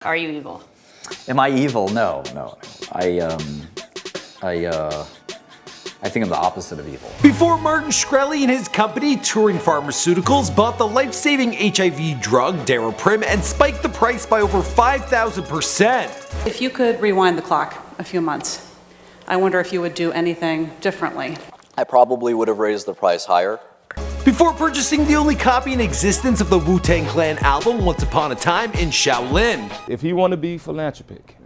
Are you evil? Am I evil? No. I think I'm the opposite of evil. Before Martin Shkreli and his company, Touring Pharmaceuticals, bought the life-saving HIV drug Daraprim and spiked the price by over 5,000%. If you could rewind the clock a few months, I wonder if you would do anything differently. I probably would have raised the price higher. Before purchasing the only copy in existence of the Wu-Tang Clan album Once Upon a Time in Shaolin. If he want to be philanthropic,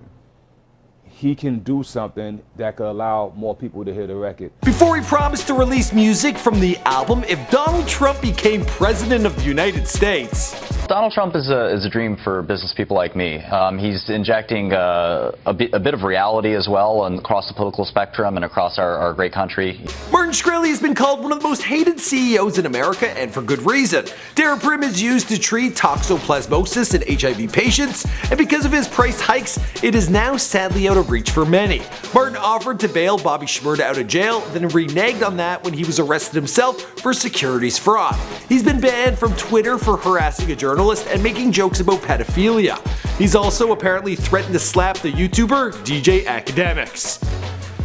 he can do something that could allow more people to hear the record. Before he promised to release music from the album if Donald Trump became president of the United States. Donald Trump is a dream for business people like me. He's injecting a bit of reality as well and across the political spectrum and across our great country. Martin Shkreli has been called one of the most hated CEOs in America, and for good reason. Daraprim is used to treat toxoplasmosis in HIV patients, and because of his price hikes, it is now sadly out of reach for many. Martin offered to bail Bobby Shmurda out of jail, then reneged on that when he was arrested himself for securities fraud. He's been banned from Twitter for harassing a journalist and making jokes about pedophilia. He's also apparently threatened to slap the YouTuber DJ AKADEMICS.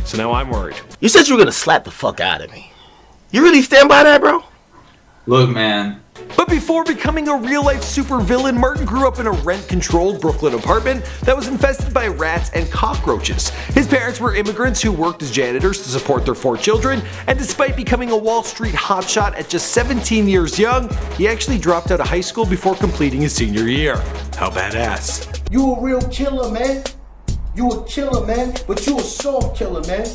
So now I'm worried. You said you were gonna slap the fuck out of me. You really stand by that, bro? Look, man. But before becoming a real-life supervillain, Martin grew up in a rent-controlled Brooklyn apartment that was infested by rats and cockroaches. His parents were immigrants who worked as janitors to support their 4 children, and despite becoming a Wall Street hotshot at just 17 years young, he actually dropped out of high school before completing his senior year. How badass. You a real killer, man. You a killer, man, but you a soft killer, man.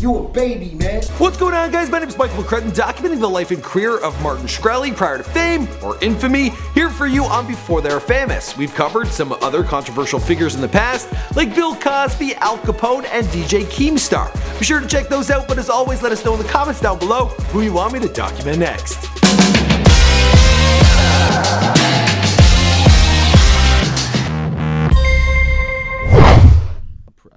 You a baby, man. What's going on, guys? My name is Michael McCrutton, documenting the life and career of Martin Shkreli prior to fame or infamy, here for you on Before They Are Famous. We've covered some other controversial figures in the past, like Bill Cosby, Al Capone, and DJ Keemstar. Be sure to check those out, but as always, let us know in the comments down below who you want me to document next.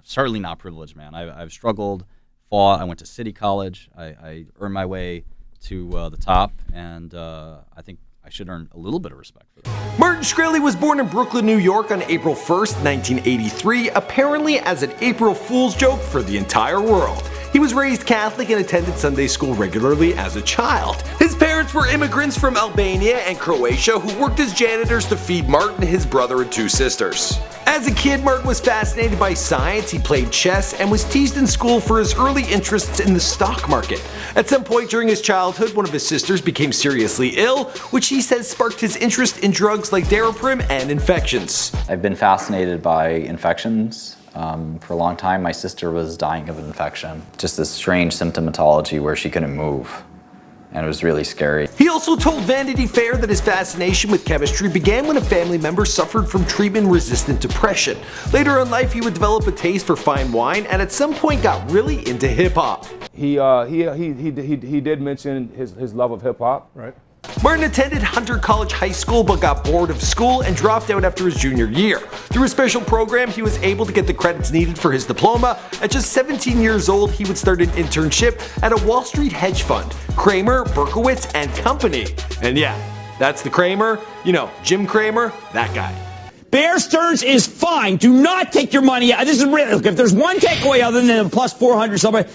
Certainly not privileged, man. I've struggled, fought. I went to City College. I earned my way to the top, and I think I should earn a little bit of respect for that. Martin Shkreli was born in Brooklyn, New York on April 1st, 1983, apparently as an April Fool's joke for the entire world. He was raised Catholic and attended Sunday school regularly as a child. His parents were immigrants from Albania and Croatia who worked as janitors to feed Martin, his brother, and 2 sisters. As a kid, Martin was fascinated by science, he played chess, and was teased in school for his early interests in the stock market. At some point during his childhood, one of his sisters became seriously ill, which he says sparked his interest in drugs like Daraprim and infections. I've been fascinated by infections. For a long time, my sister was dying of an infection. Just this strange symptomatology where she couldn't move. And it was really scary. He also told Vanity Fair that his fascination with chemistry began when a family member suffered from treatment-resistant depression. Later in life, he would develop a taste for fine wine and at some point got really into hip-hop. He did mention his love of hip-hop, right? Martin attended Hunter College High School but got bored of school and dropped out after his junior year. Through a special program, he was able to get the credits needed for his diploma. At just 17 years old, he would start an internship at a Wall Street hedge fund, Kramer, Berkowitz and Company. And yeah, that's the Kramer, you know, Jim Cramer, that guy. Bear Stearns is fine. Do not take your money out. This is really, look, if there's one takeaway other than a plus 400 somebody,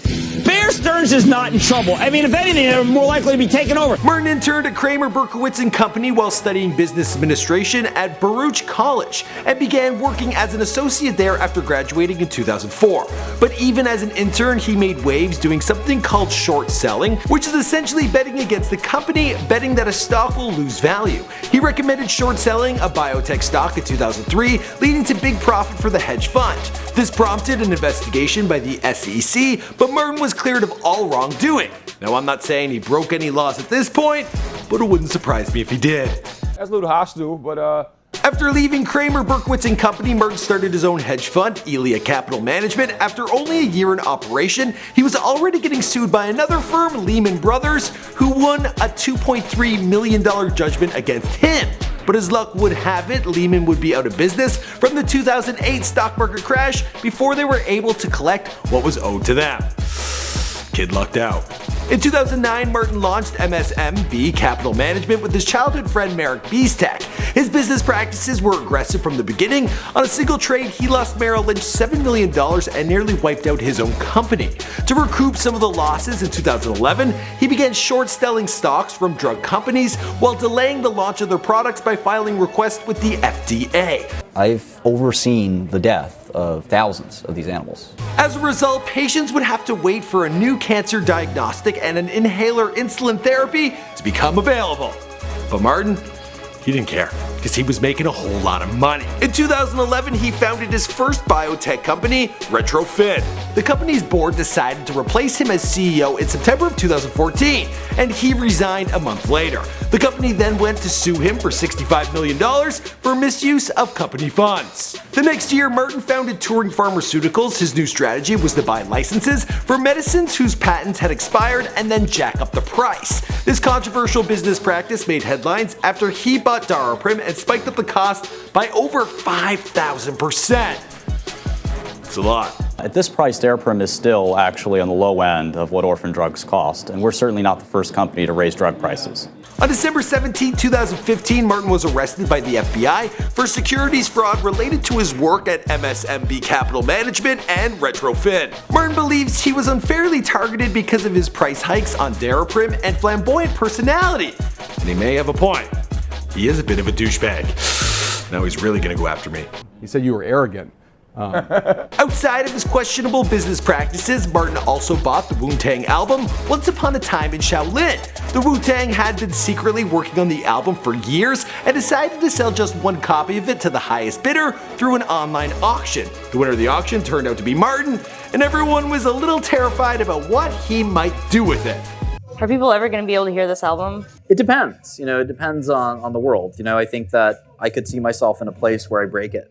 Bear Stearns is not in trouble. I mean, if anything, they're more likely to be taken over. Martin interned at Kramer, Berkowitz and Company while studying business administration at Baruch College and began working as an associate there after graduating in 2004. But even as an intern, he made waves doing something called short selling, which is essentially betting against the company, betting that a stock will lose value. He recommended short selling a biotech stock in 2003, leading to big profit for the hedge fund. This prompted an investigation by the SEC, but Martin was cleared of all wrongdoing. Now, I'm not saying he broke any laws at this point, but it wouldn't surprise me if he did. That's a little hostile, but After leaving Kramer, Berkowitz and Company, Martin started his own hedge fund, Elia Capital Management. After only a year in operation, he was already getting sued by another firm, Lehman Brothers, who won a $2.3 million judgment against him. But as luck would have it, Lehman would be out of business from the 2008 stock market crash before they were able to collect what was owed to them. Kid lucked out. In 2009, Martin launched MSMB Capital Management with his childhood friend Merrick Beestek. His business practices were aggressive from the beginning. On a single trade, he lost Merrill Lynch $7 million and nearly wiped out his own company. To recoup some of the losses in 2011, he began short-selling stocks from drug companies while delaying the launch of their products by filing requests with the FDA. I've overseen the death of thousands of these animals. As a result, patients would have to wait for a new cancer diagnostic and an inhaler insulin therapy to become available. But Martin, he didn't care, because he was making a whole lot of money. In 2011, he founded his first biotech company, Retrofin. The company's board decided to replace him as CEO in September of 2014, and he resigned a month later. The company then went to sue him for $65 million for misuse of company funds. The next year, Martin founded Turing Pharmaceuticals. His new strategy was to buy licenses for medicines whose patents had expired and then jack up the price. This controversial business practice made headlines after he bought Daraprim and spiked up the cost by over 5,000%. It's a lot. At this price, Daraprim is still actually on the low end of what orphan drugs cost, and we're certainly not the first company to raise drug prices. On December 17, 2015, Martin was arrested by the FBI for securities fraud related to his work at MSMB Capital Management and Retrofin. Martin believes he was unfairly targeted because of his price hikes on Daraprim and flamboyant personality. And he may have a point. He is a bit of a douchebag. Now he's really gonna go after me. He said you were arrogant. Outside of his questionable business practices, Martin also bought the Wu-Tang album Once Upon a Time in Shaolin. The Wu-Tang had been secretly working on the album for years and decided to sell just one copy of it to the highest bidder through an online auction. The winner of the auction turned out to be Martin, and everyone was a little terrified about what he might do with it. Are people ever going to be able to hear this album? It depends. It depends on the world. I think that I could see myself in a place where I break it.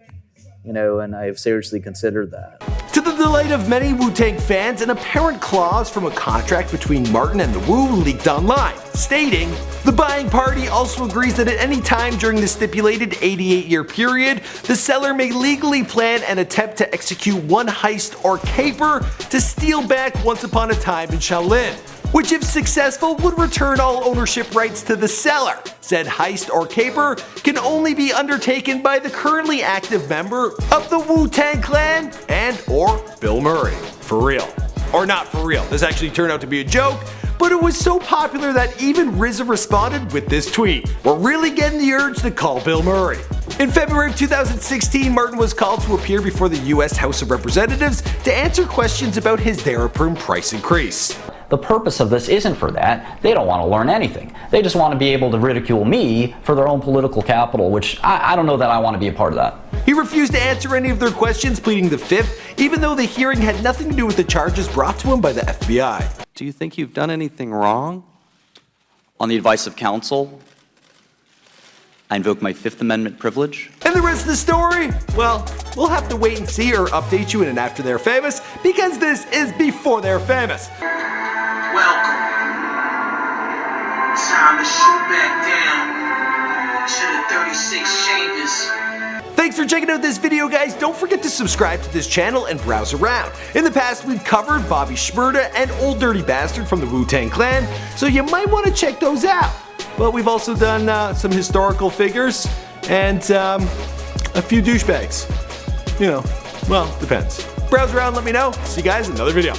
And I've seriously considered that. To the delight of many Wu-Tang fans, an apparent clause from a contract between Martin and the Wu leaked online, stating, "The buying party also agrees that at any time during the stipulated 88-year period, the seller may legally plan and attempt to execute one heist or caper to steal back Once Upon a Time in Shaolin, which if successful would return all ownership rights to the seller. Said heist or caper can only be undertaken by the currently active member of the Wu-Tang Clan and or Bill Murray." For real. Or not for real. This actually turned out to be a joke, but it was so popular that even RZA responded with this tweet. "We're really getting the urge to call Bill Murray." In February of 2016, Martin was called to appear before the US House of Representatives to answer questions about his Daraprim price increase. The purpose of this isn't for that. They don't want to learn anything. They just want to be able to ridicule me for their own political capital, which I don't know that I want to be a part of that. He refused to answer any of their questions, pleading the fifth, even though the hearing had nothing to do with the charges brought to him by the FBI. Do you think you've done anything wrong? On the advice of counsel, I invoke my Fifth Amendment privilege. And the rest of the story? Well, we'll have to wait and see or update you in an After They're Famous, because this is Before They're Famous. Welcome. Time to shoot back down to the 36 chambers. Thanks for checking out this video, guys. Don't forget to subscribe to this channel and browse around. In the past, we've covered Bobby Shmurda and Old Dirty Bastard from the Wu-Tang Clan, so you might want to check those out. But we've also done some historical figures and a few douchebags. Well, depends. Browse around, let me know. See you guys in another video.